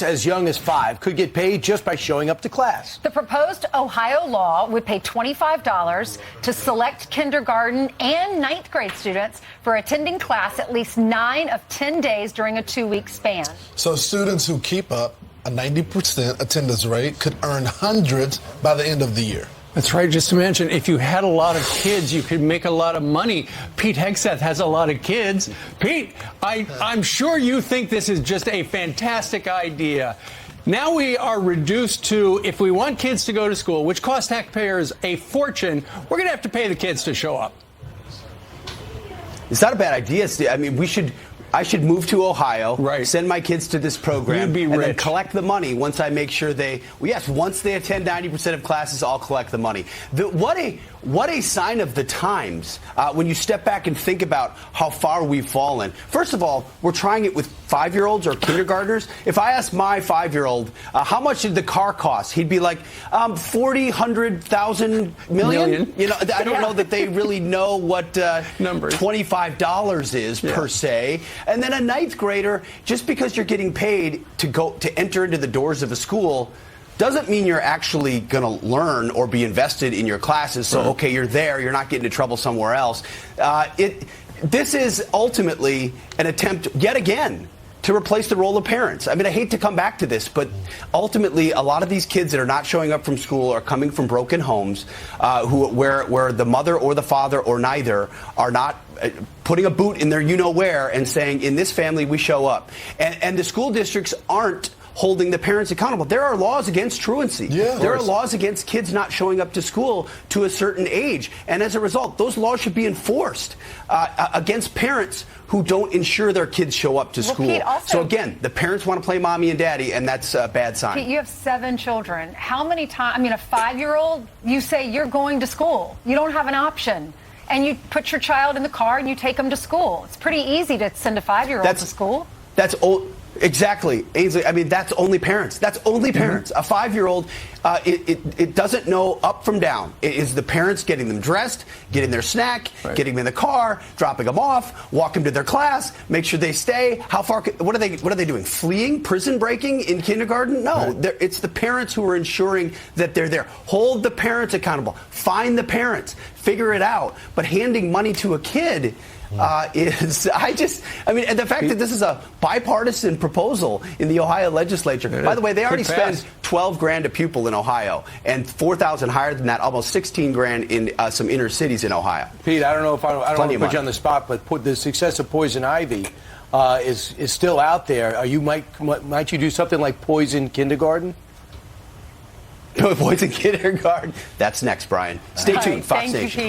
as young as 5 could get paid just by showing up to class. The proposed Ohio law would pay $25 to select kindergarten and ninth grade students for attending class at least 9 of 10 days during a 2-week span. So students who keep up a 90% attendance rate could earn hundreds by the end of the year. That's right. Just imagine if you had a lot of kids, you could make a lot of money. Pete Hegseth has a lot of kids. Pete, I'm sure you think this is just a fantastic idea. Now we are reduced to, if we want kids to go to school, which costs taxpayers a fortune, we're going to have to pay the kids to show up. It's not a bad idea, Steve. I mean, I should move to Ohio, right, send my kids to this program, You'd be and rich. then collect the money once I make sure once they attend 90% of classes, I'll collect the money. What a sign of the times when you step back and think about how far we've fallen. First of all, we're trying it with 5-year-olds or kindergartners. If I asked my 5-year-old, how much did the car cost? He'd be like, 40, 100,000, million? You know, I don't know that they really know what $25 is per se. And then a ninth grader, just because you're getting paid to enter into the doors of a school doesn't mean you're actually going to learn or be invested in your classes. So, okay, you're there. You're not getting into trouble somewhere else. This is ultimately an attempt, yet again, to replace the role of parents. I mean, I hate to come back to this, but ultimately, a lot of these kids that are not showing up from school are coming from broken homes where the mother or the father or neither are not putting a boot in their you-know-where and saying, in this family, we show up. And the school districts aren't holding the parents accountable. There are laws against truancy. Yeah, there are laws against kids not showing up to school to a certain age. And as a result, those laws should be enforced against parents who don't ensure their kids show up to school. Pete, also, so again, the parents want to play mommy and daddy, and that's a bad sign. Pete, you have 7 children. How many times, I mean, a 5-year-old, you say you're going to school. You don't have an option. And you put your child in the car and you take them to school. It's pretty easy to send a 5-year-old to school. That's old. Exactly, Ainsley. I mean, that's only parents. That's only parents. A 5-year-old, it doesn't know up from down. It is the parents getting them dressed, getting their snack, getting them in the car, dropping them off, walk them to their class, make sure they stay. How far? What are they doing? Fleeing? Prison breaking in kindergarten? No, it's the parents who are ensuring that they're there. Hold the parents accountable. Find the parents. Figure it out. But handing money to a kid. And the fact that this is a bipartisan proposal in the Ohio legislature. By the way, they already spend $12,000 a pupil in Ohio, and $4,000 higher than that, almost $16,000 in some inner cities in Ohio. Pete, I don't want to put you on the spot, but the success of Poison Ivy is still out there. Might you do something like Poison Kindergarten? Poison Kindergarten. That's next, Brian. Stay tuned. Fox Nation.